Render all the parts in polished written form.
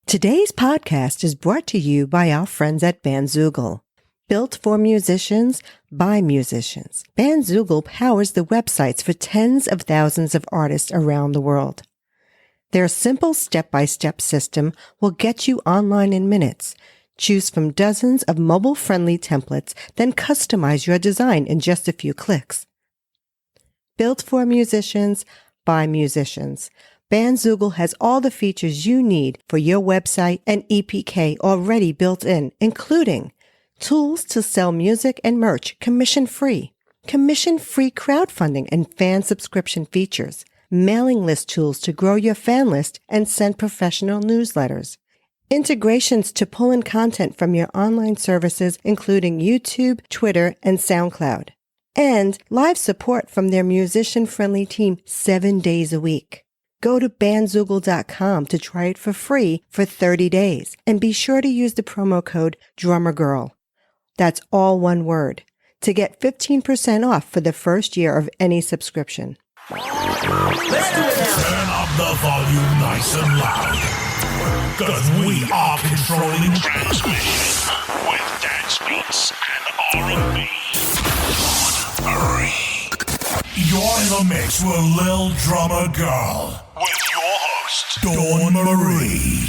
Today's podcast is brought to you by our friends at Bandzoogle. Built for musicians, by musicians, Bandzoogle powers the websites for tens of thousands of artists around the world. Their simple step-by-step system will get you online in minutes. Choose from dozens of mobile-friendly templates, then customize your design in just a few clicks. Built for musicians, by musicians, Bandzoogle has all the features you need for your website and EPK already built in, including tools to sell music and merch commission-free crowdfunding and fan subscription features, mailing list tools to grow your fan list and send professional newsletters, integrations to pull in content from your online services, including YouTube, Twitter, and SoundCloud, and live support from their musician-friendly team 7 days a week. Go to bandzoogle.com to try it for free for 30 days, and be sure to use the promo code DrummerGirl. That's all one word, to get 15% off for the first year of any subscription. Let's do it now. Turn up the volume nice and loud, because we are controlling transmission with dance beats and R&B. You're in the mix with Lil Drummer Girl with your host, Dawn Marie.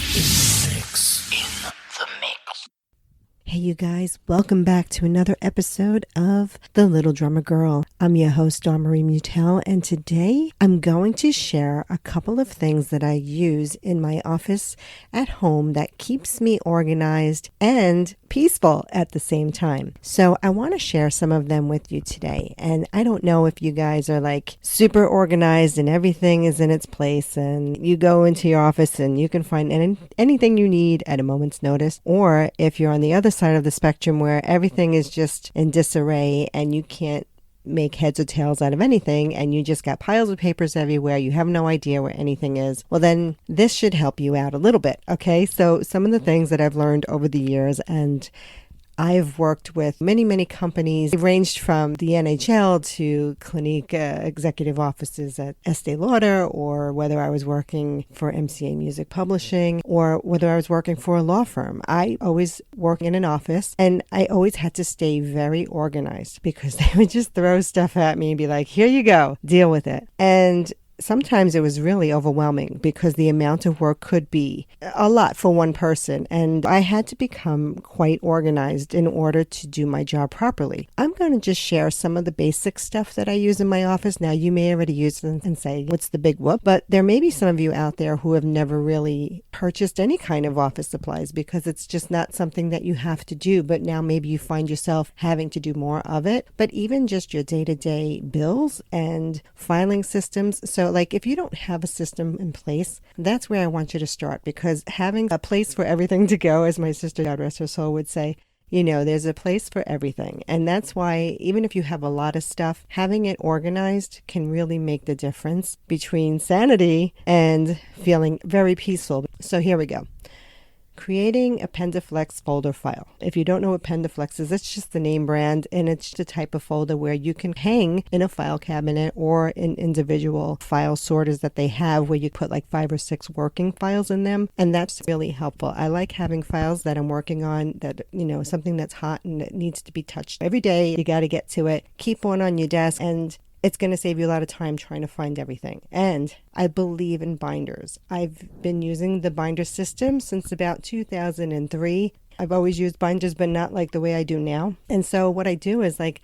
Hey you guys, welcome back to another episode of The Little Drummer Girl. I'm your host, Dawn Marie Mutel, and today I'm going to share a couple of things that I use in my office at home that keeps me organized and peaceful at the same time. So I want to share some of them with you today. And I don't know if you guys are like super organized and everything is in its place and you go into your office and you can find anything you need at a moment's notice, or if you're on the other side of the spectrum where everything is just in disarray and you can't make heads or tails out of anything and you just got piles of papers everywhere, you have no idea where anything is, well then this should help you out a little bit, okay? So some of the things that I've learned over the years, and I've worked with many companies. It ranged from the NHL to Clinique executive offices at Estee Lauder, or whether I was working for MCA Music Publishing, or whether I was working for a law firm. I always work in an office, and I always had to stay very organized because they would just throw stuff at me and be like, here you go, deal with it. And sometimes it was really overwhelming because the amount of work could be a lot for one person, and I had to become quite organized in order to do my job properly. I'm going to just share some of the basic stuff that I use in my office. Now, you may already use them and say, what's the big whoop? But there may be some of you out there who have never really purchased any kind of office supplies because it's just not something that you have to do, but now maybe you find yourself having to do more of it. But even just your day-to-day bills and filing systems. So like if you don't have a system in place, that's where I want you to start, because having a place for everything to go, as my sister, God rest her soul, would say, you know, there's a place for everything. And that's why even if you have a lot of stuff, having it organized can really make the difference between sanity and feeling very peaceful. So here we go. Creating a Pendaflex folder file. If you don't know what Pendaflex is, it's just the name brand, and it's the type of folder where you can hang in a file cabinet or in individual file sorters that they have where you put like 5 or 6 working files in them. And that's really helpful. I like having files that I'm working on that, you know, something that's hot and that needs to be touched every day. You got to get to it. Keep one on your desk, and it's going to save you a lot of time trying to find everything. And I believe in binders. I've been using the binder system since about 2003. I've always used binders, but not like the way I do now. And so what I do is like,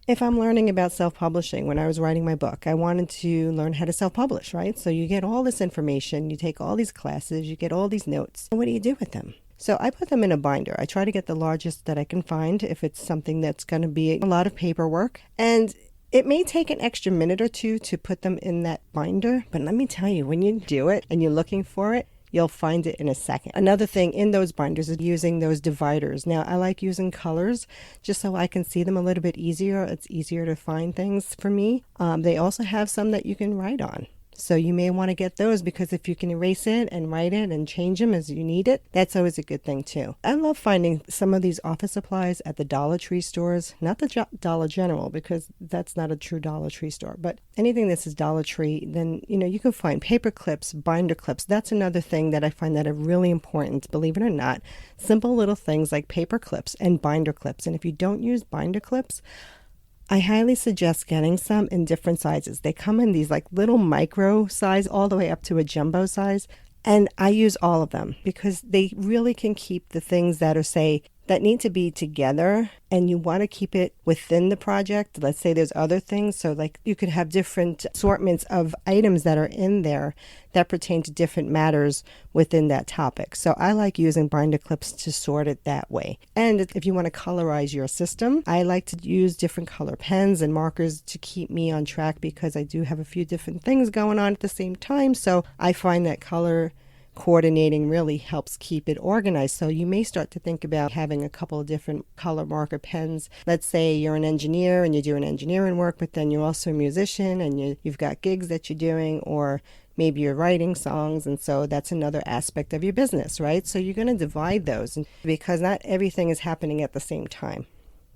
if I'm learning about self-publishing, when I was writing my book, I wanted to learn how to self-publish, right? So you get all this information, you take all these classes, you get all these notes. And what do you do with them? So I put them in a binder. I try to get the largest that I can find if it's something that's going to be a lot of paperwork. And it may take an extra minute or two to put them in that binder, but let me tell you, when you do it and you're looking for it, you'll find it in a second. Another thing in those binders is using those dividers. Now, I like using colors just so I can see them a little bit easier. It's easier to find things for me. They also have some that you can write on. So you may want to get those because if you can erase it and write it and change them as you need it, that's always a good thing too. I love finding some of these office supplies at the Dollar Tree stores, not the Dollar General because that's not a true Dollar Tree store, but anything that says Dollar Tree, then you can find paper clips, binder clips. That's another thing that I find that are really important, believe it or not. Simple little things like paper clips and binder clips. And if you don't use binder clips, I highly suggest getting some in different sizes. They come in these like little micro size all the way up to a jumbo size. And I use all of them because they really can keep the things that are, say, that need to be together and you want to keep it within the project. Let's say there's other things. So like you could have different assortments of items that are in there that pertain to different matters within that topic. So I like using binder clips to sort it that way. And if you want to colorize your system, I like to use different color pens and markers to keep me on track because I do have a few different things going on at the same time. So I find that color coordinating really helps keep it organized. So you may start to think about having a couple of different color marker pens. Let's say you're an engineer and you're doing engineering work, but then you're also a musician and you've got gigs that you're doing, or maybe you're writing songs, and so that's another aspect of your business, right? So you're going to divide those because not everything is happening at the same time.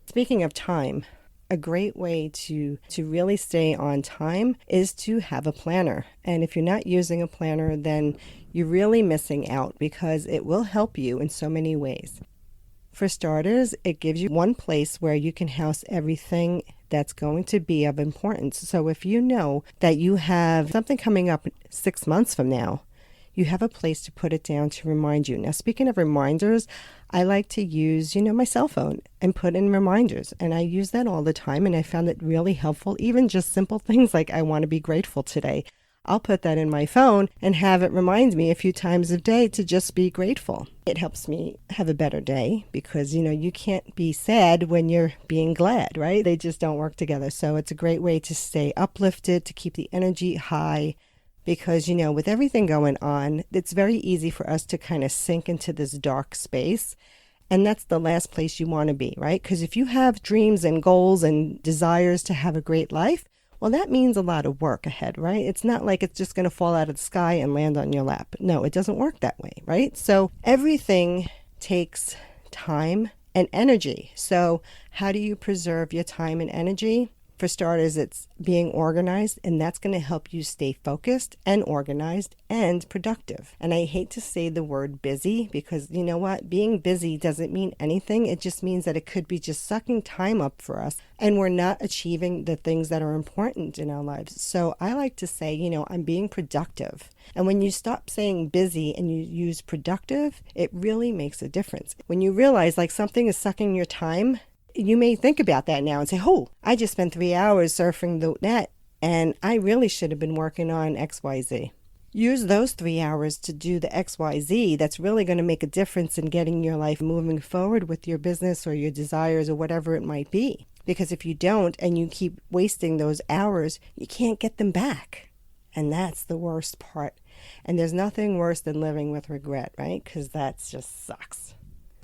Speaking of time, a great way to really stay on time is to have a planner. And if you're not using a planner, then you're really missing out because it will help you in so many ways. For starters, it gives you one place where you can house everything that's going to be of importance. So if you know that you have something coming up 6 months from now, you have a place to put it down to remind you. Now, speaking of reminders, I like to use, my cell phone and put in reminders. And I use that all the time. And I found it really helpful. Even just simple things like I want to be grateful today. I'll put that in my phone and have it remind me a few times a day to just be grateful. It helps me have a better day because, you can't be sad when you're being glad, right? They just don't work together. So it's a great way to stay uplifted, to keep the energy high. Because, with everything going on, it's very easy for us to kind of sink into this dark space. And that's the last place you want to be, right? Because if you have dreams and goals and desires to have a great life, well, that means a lot of work ahead, right? It's not like it's just going to fall out of the sky and land on your lap. No, it doesn't work that way, right? So everything takes time and energy. So how do you preserve your time and energy? For starters, it's being organized, and that's going to help you stay focused and organized and productive. And I hate to say the word busy because you know what? Being busy doesn't mean anything. It just means that it could be just sucking time up for us and we're not achieving the things that are important in our lives. So I like to say, I'm being productive. And when you stop saying busy and you use productive, it really makes a difference. When you realize like something is sucking your time, you may think about that now and say, oh, I just spent 3 hours surfing the net and I really should have been working on XYZ. Use those 3 hours to do the XYZ that's really going to make a difference in getting your life moving forward with your business or your desires or whatever it might be. Because if you don't and you keep wasting those hours, you can't get them back. And that's the worst part. And there's nothing worse than living with regret, right? Because that just sucks.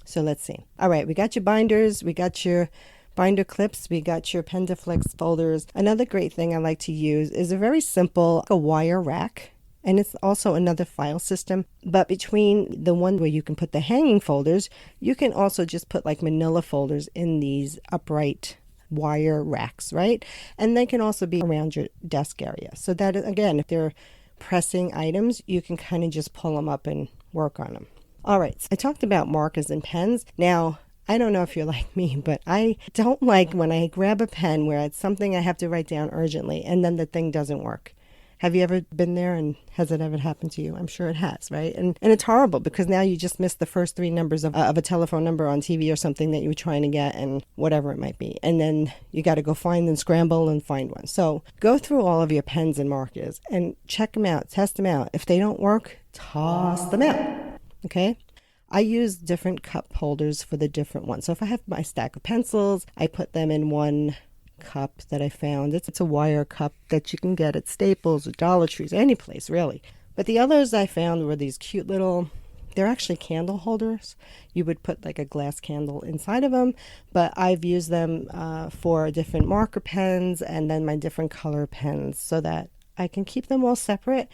So let's see. All right, we got your binders, we got your binder clips, we got your Pendaflex folders. Another great thing I like to use is a very simple wire rack. And it's also another file system. But between the one where you can put the hanging folders, you can also just put like manila folders in these upright wire racks, right? And they can also be around your desk area. So that, again, if they're pressing items, you can kind of just pull them up and work on them. All right, so I talked about markers and pens. Now, I don't know if you're like me, but I don't like when I grab a pen where it's something I have to write down urgently and then the thing doesn't work. Have you ever been there and has it ever happened to you? I'm sure it has, right? And it's horrible because now you just missed the first 3 numbers of a telephone number on TV or something that you were trying to get and whatever it might be. And then you got to go find and scramble and find one. So go through all of your pens and markers and check them out, test them out. If they don't work, toss them out. Okay, I use different cup holders for the different ones. So if I have my stack of pencils, I put them in one cup that I found. It's a wire cup that you can get at Staples or Dollar Trees, any place really. But the others I found were these cute little, they're actually candle holders. You would put like a glass candle inside of them, but I've used them for different marker pens and then my different color pens so that I can keep them all separate.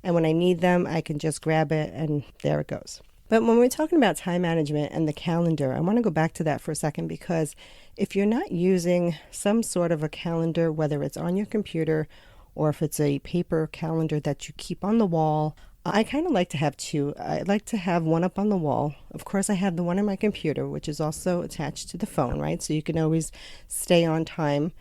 And when I need them, I can just grab it and there it goes. But when we're talking about time management and the calendar, I want to go back to that for a second, because if you're not using some sort of a calendar, whether it's on your computer or if it's a paper calendar that you keep on the wall, I kind of like to have two. I like to have one up on the wall. Of course, I have the one on my computer, which is also attached to the phone, right? So you can always stay on time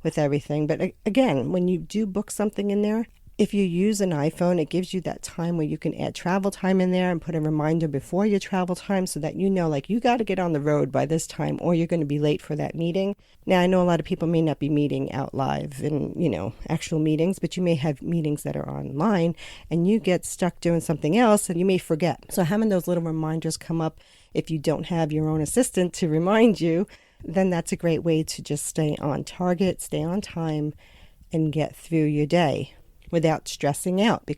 with everything. But again, when you do book something in there, if you use an iPhone, it gives you that time where you can add travel time in there and put a reminder before your travel time so that you know, like, you got to get on the road by this time or you're going to be late for that meeting. Now, I know a lot of people may not be meeting out live in, actual meetings, but you may have meetings that are online and you get stuck doing something else and you may forget. So having those little reminders come up, if you don't have your own assistant to remind you, then that's a great way to just stay on target, stay on time, and get through your day without stressing out.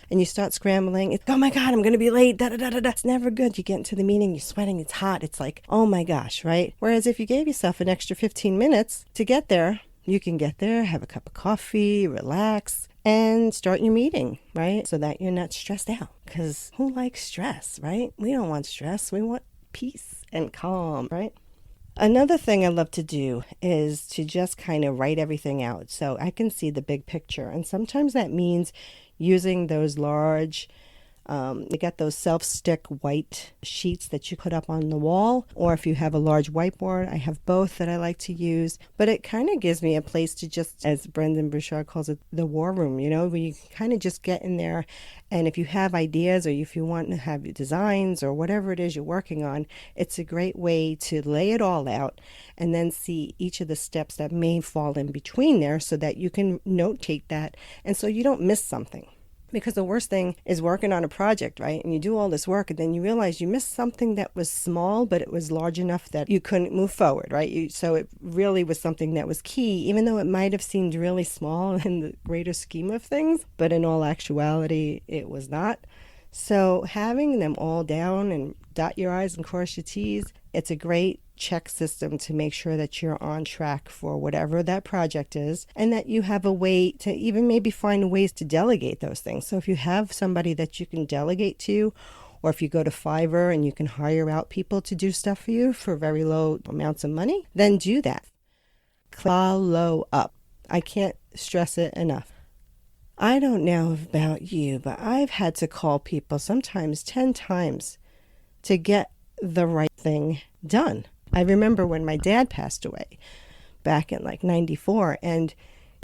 And you start scrambling, it's, oh my God, I'm going to be late, da da da da da. It's never good. You get into the meeting, you're sweating, it's hot. It's like, oh my gosh, right? Whereas if you gave yourself an extra 15 minutes to get there, you can get there, have a cup of coffee, relax, and start your meeting, right? So that you're not stressed out. Because who likes stress, right? We don't want stress. We want peace and calm, right? Another thing I love to do is to just kind of write everything out so I can see the big picture. And sometimes that means using those large, you got those self-stick white sheets that you put up on the wall, or if you have a large whiteboard, I have both that I like to use. But it kind of gives me a place to just, as Brendan Bouchard calls it, the war room, where you kind of just get in there. And if you have ideas or if you want to have your designs or whatever it is you're working on, it's a great way to lay it all out and then see each of the steps that may fall in between there so that you can notate that and so you don't miss something. Because the worst thing is working on a project, right? And you do all this work and then you realize you missed something that was small, but it was large enough that you couldn't move forward, right? So it really was something that was key, even though it might have seemed really small in the greater scheme of things, but in all actuality, it was not. So having them all down and dot your I's and cross your T's, it's a great check system to make sure that you're on track for whatever that project is and that you have a way to even maybe find ways to delegate those things. So if you have somebody that you can delegate to, or if you go to Fiverr and you can hire out people to do stuff for you for very low amounts of money, then do that. Follow up. I can't stress it enough. I don't know about you, but I've had to call people sometimes 10 times to get the right thing done. I remember when my dad passed away back in like 94, and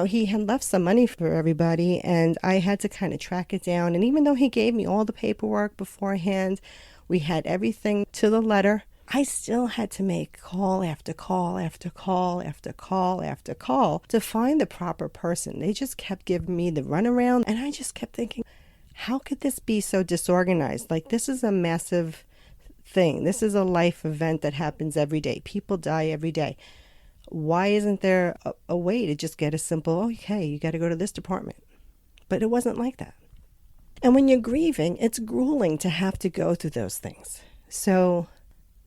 he had left some money for everybody and I had to kind of track it down. And even though he gave me all the paperwork beforehand, we had everything to the letter, I still had to make call after call after call after call after call to find the proper person. They just kept giving me the runaround and I just kept thinking, how could this be so disorganized? Like, this is a massive thing. This is a life event that happens every day. People die every day. Why isn't there a way to just get a simple, okay, you got to go to this department? But it wasn't like that. And when you're grieving, it's grueling to have to go through those things. So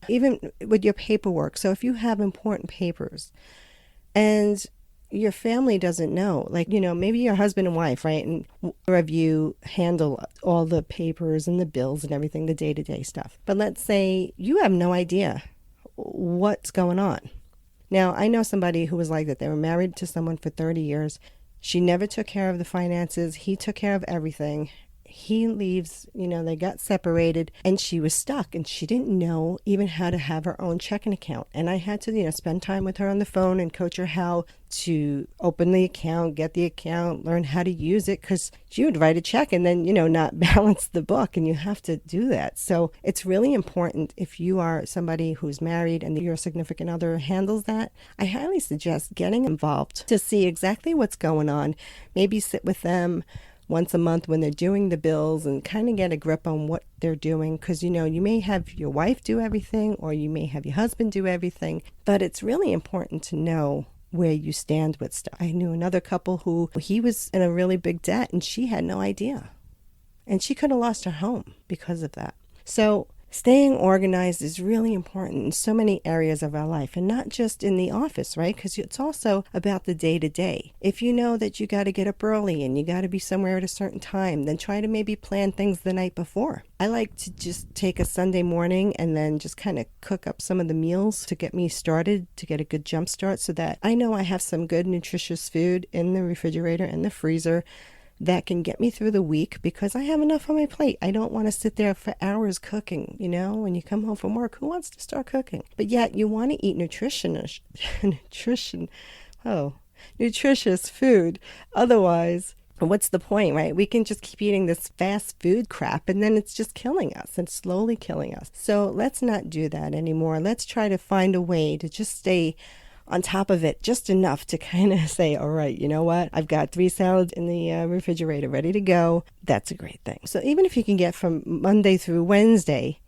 even with your paperwork, so if you have important papers and your family doesn't know, like, maybe your husband and wife, right? And or of you handle all the papers and the bills and everything, the day-to-day stuff. But let's say you have no idea what's going on. Now, I know somebody who was like that. They were married to someone for 30 years. She never took care of the finances. He took care of everything. He leaves, they got separated and she was stuck and she didn't know even how to have her own checking account. And I had to, spend time with her on the phone and coach her how to open the account, get the account, learn how to use it, because she would write a check and then, not balance the book, and you have to do that. So it's really important if you are somebody who's married and your significant other handles that. I highly suggest getting involved to see exactly what's going on. Maybe sit with them once a month when they're doing the bills and kind of get a grip on what they're doing. Because, you may have your wife do everything or you may have your husband do everything, but it's really important to know where you stand with stuff. I knew another couple who he was in a really big debt and she had no idea. And she could have lost her home because of that. So Staying organized is really important in so many areas of our life, and not just in the office, right? Because it's also about the day to day. If you know that you got to get up early and you got to be somewhere at a certain time, then try to maybe plan things the night before. I like to just take a Sunday morning and then just kind of cook up some of the meals to get me started, to get a good jump start, so that I know I have some good nutritious food in the refrigerator and the freezer that can get me through the week, because I have enough on my plate. I don't want to sit there for hours cooking. When you come home from work, who wants to start cooking? But yet you want to eat nutritious food. Otherwise, what's the point, right? We can just keep eating this fast food crap, and then it's just killing us and slowly killing us. So let's not do that anymore. Let's try to find a way to just stay on top of it just enough to kind of say, all right, you know what? I've got 3 salads in the refrigerator ready to go. That's a great thing. So even if you can get from Monday through Wednesday,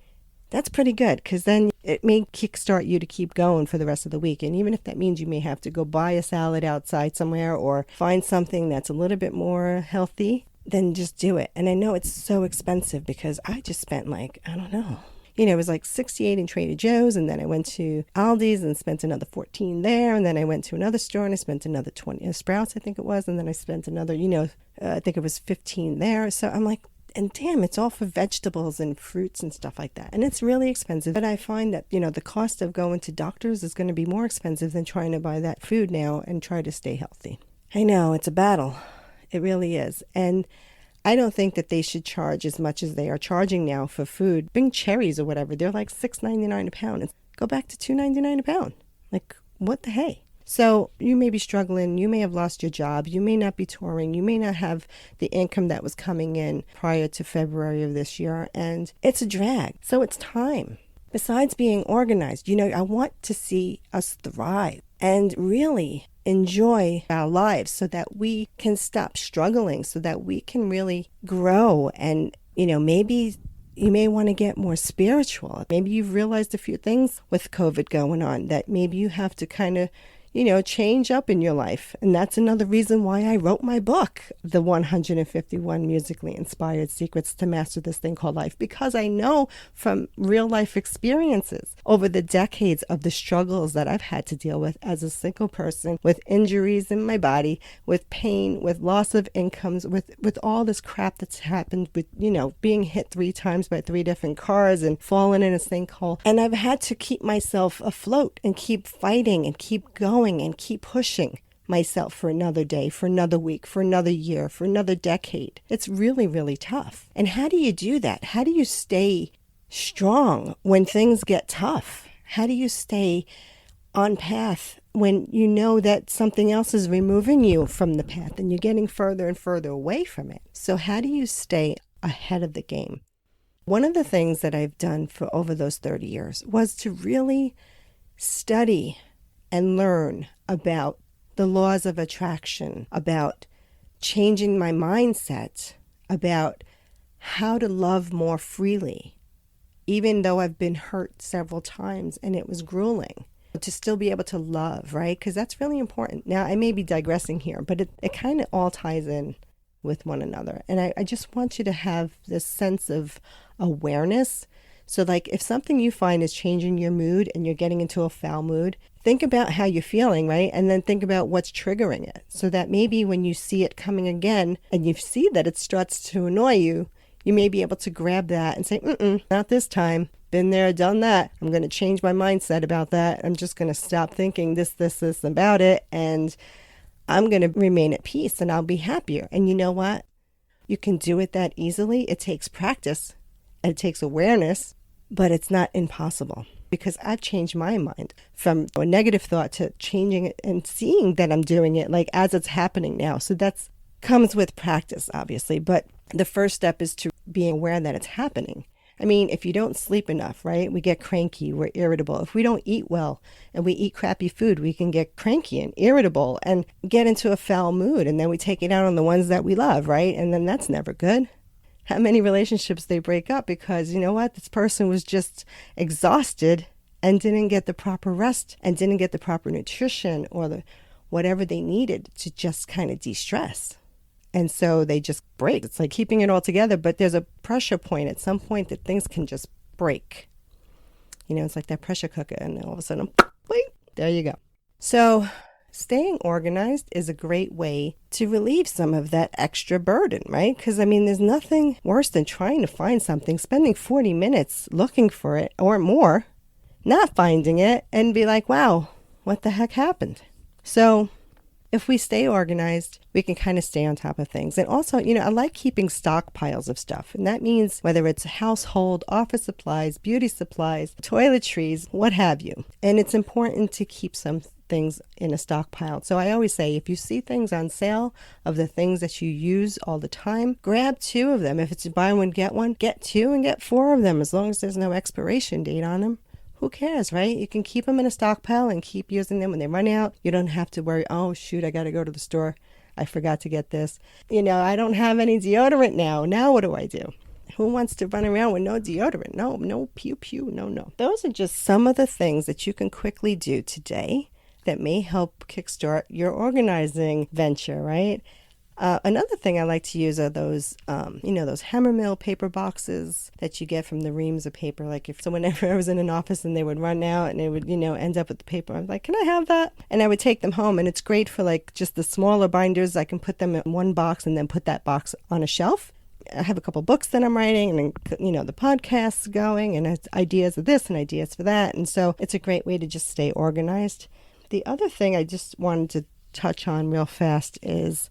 that's pretty good, because then it may kickstart you to keep going for the rest of the week. And even if that means you may have to go buy a salad outside somewhere or find something that's a little bit more healthy, then just do it. And I know it's so expensive, because I just spent it was like $68 in Trader Joe's, and then I went to Aldi's and spent another $14 there, and then I went to another store and I spent another $20, Sprouts I think it was, and then I spent another, I think it was $15 there. So I'm like, and damn, it's all for vegetables and fruits and stuff like that. And it's really expensive. But I find that, the cost of going to doctors is going to be more expensive than trying to buy that food now and try to stay healthy. I know, it's a battle. It really is. And I don't think that they should charge as much as they are charging now for food. Bring cherries or whatever. They're like $6.99 a pound. Go back to $2.99 a pound. Like, what the hey? So you may be struggling. You may have lost your job. You may not be touring. You may not have the income that was coming in prior to February of this year. And it's a drag. So it's time. Besides being organized, I want to see us thrive and really enjoy our lives, so that we can stop struggling, so that we can really grow. And, maybe you may want to get more spiritual. Maybe you've realized a few things with COVID going on that maybe you have to kind of, change up in your life. And that's another reason why I wrote my book, The 151 Musically Inspired Secrets to Master This Thing Called Life, because I know from real life experiences over the decades of the struggles that I've had to deal with as a single person, with injuries in my body, with pain, with loss of incomes, with all this crap that's happened, with, being hit 3 times by 3 different cars and falling in a sinkhole. And I've had to keep myself afloat and keep fighting and keep going and keep pushing myself for another day, for another week, for another year, for another decade. It's really, really tough. And how do you do that? How do you stay strong when things get tough? How do you stay on path when you know that something else is removing you from the path and you're getting further and further away from it? So how do you stay ahead of the game? One of the things that I've done for over those 30 years was to really study and learn about the laws of attraction, about changing my mindset, about how to love more freely, even though I've been hurt several times and it was grueling, to still be able to love, right? Because that's really important. Now, I may be digressing here, but it kind of all ties in with one another. And I just want you to have this sense of awareness. So like if something you find is changing your mood and you're getting into a foul mood, think about how you're feeling, right? And then think about what's triggering it, so that maybe when you see it coming again and you see that it starts to annoy you, you may be able to grab that and say, not this time. Been there, done that. I'm going to change my mindset about that. I'm just going to stop thinking this about it. And I'm going to remain at peace and I'll be happier. And you know what? You can do it that easily. It takes practice and it takes awareness, but it's not impossible, because I've changed my mind from a negative thought to changing it and seeing that I'm doing it like as it's happening now. So that's comes with practice, obviously. But the first step is to being aware that it's happening. I mean, if you don't sleep enough, right, we get cranky, we're irritable. If we don't eat well and we eat crappy food, we can get cranky and irritable and get into a foul mood. And then we take it out on the ones that we love, right? And then that's never good. How many relationships they break up because, you know what, this person was just exhausted and didn't get the proper rest and didn't get the proper nutrition or whatever they needed to just kind of de-stress. And so they just break. It's like keeping it all together, but there's a pressure point at some point that things can just break. You know, it's like that pressure cooker, and all of a sudden, wait, there you go. So staying organized is a great way to relieve some of that extra burden, right? Because, I mean, there's nothing worse than trying to find something, spending 40 minutes looking for it or more, not finding it, and be like, wow, what the heck happened? So if we stay organized, we can kind of stay on top of things. And also, you know, I like keeping stockpiles of stuff. And that means whether it's household, office supplies, beauty supplies, toiletries, what have you. And it's important to keep some things in a stockpile. So I always say, if you see things on sale of the things that you use all the time, grab 2 of them. If it's buy one, get 2 and get 4 of them, as long as there's no expiration date on them. Who cares, right? You can keep them in a stockpile and keep using them when they run out. You don't have to worry, oh, shoot, I got to go to the store. I forgot to get this. You know, I don't have any deodorant now. Now what do I do? Who wants to run around with no deodorant? No, pew, pew, no. Those are just some of the things that you can quickly do today that may help kickstart your organizing venture, right? Another thing I like to use are those, those Hammermill paper boxes that you get from the reams of paper. Like whenever I was in an office and they would run out and they would, end up with the paper, I'm like, can I have that? And I would take them home, and it's great for like just the smaller binders. I can put them in one box and then put that box on a shelf. I have a couple books that I'm writing, and the podcasts going, and it's ideas of this and ideas for that. And so it's a great way to just stay organized. The other thing I just wanted to touch on real fast is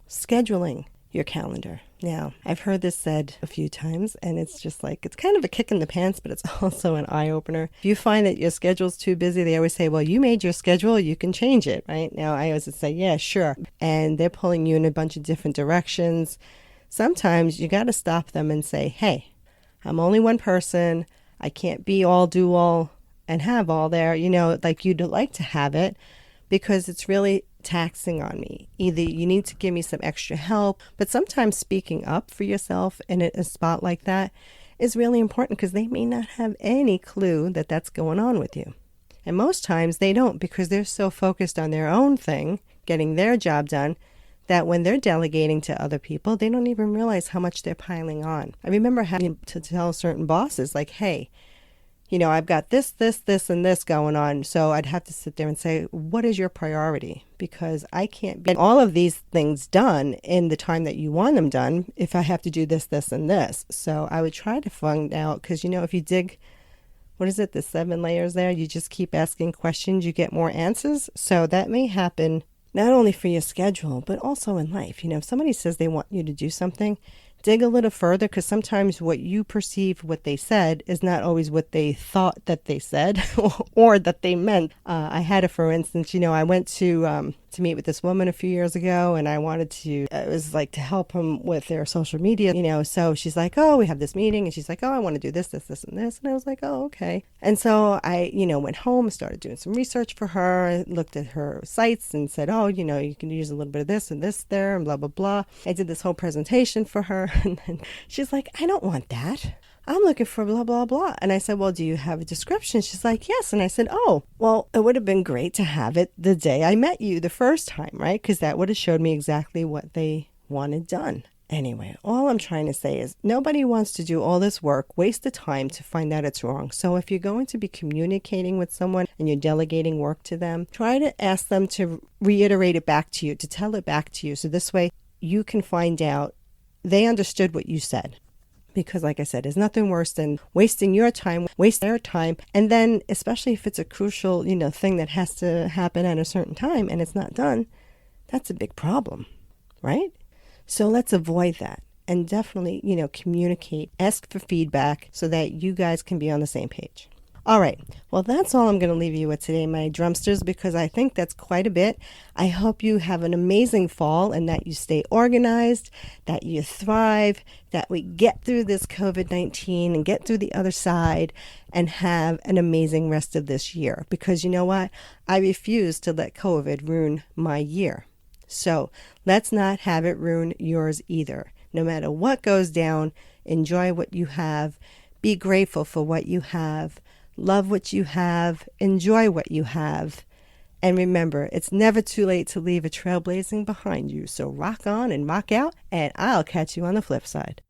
scheduling your calendar. Now, I've heard this said a few times, and it's just like, it's kind of a kick in the pants, but it's also an eye-opener. If you find that your schedule's too busy, they always say, well, you made your schedule, you can change it, right? Now, I always say, yeah, sure. And they're pulling you in a bunch of different directions. Sometimes you got to stop them and say, hey, I'm only one person. I can't be all, do all, and have all there, like you'd like to have it, because it's really taxing on me. Either you need to give me some extra help, but sometimes speaking up for yourself in a spot like that is really important, because they may not have any clue that that's going on with you. And most times they don't, because they're so focused on their own thing, getting their job done, that when they're delegating to other people, they don't even realize how much they're piling on. I remember having to tell certain bosses, like, hey, I've got this, and this going on. So I'd have to sit there and say, what is your priority? Because I can't get all of these things done in the time that you want them done if I have to do this, and this. So I would try to find out, because, if you dig, the 7 layers there, you just keep asking questions, you get more answers. So that may happen not only for your schedule, but also in life. If somebody says they want you to do something, dig a little further, because sometimes what you perceive what they said is not always what they thought that they said or that they meant. I had for instance, I went to meet with this woman a few years ago, and I wanted to, it was like to help them with their social media, so she's like, oh, we have this meeting, and she's like, oh, I want to do this, and this. And I was like, oh, okay. And so I, went home, started doing some research for her, looked at her sites and said, oh, you can use a little bit of this and this there and blah, blah, blah. I did this whole presentation for her. And then she's like, I don't want that. I'm looking for blah, blah, blah. And I said, well, do you have a description? She's like, yes. And I said, oh, well, it would have been great to have it the day I met you the first time, right? Because that would have showed me exactly what they wanted done. Anyway, all I'm trying to say is nobody wants to do all this work, waste the time to find out it's wrong. So if you're going to be communicating with someone and you're delegating work to them, try to ask them to reiterate it back to you, to tell it back to you. So this way you can find out they understood what you said. Because like I said, there's nothing worse than wasting your time, waste their time. And then especially if it's a crucial, thing that has to happen at a certain time and it's not done, that's a big problem, right? So let's avoid that and definitely, communicate, ask for feedback so that you guys can be on the same page. All right. Well, that's all I'm going to leave you with today, my drumsters, because I think that's quite a bit. I hope you have an amazing fall and that you stay organized, that you thrive, that we get through this COVID-19 and get through the other side and have an amazing rest of this year. Because you know what? I refuse to let COVID ruin my year. So let's not have it ruin yours either. No matter what goes down, enjoy what you have. Be grateful for what you have. Love what you have. Enjoy what you have. And remember, it's never too late to leave a trailblazing behind you. So rock on and rock out, and I'll catch you on the flip side.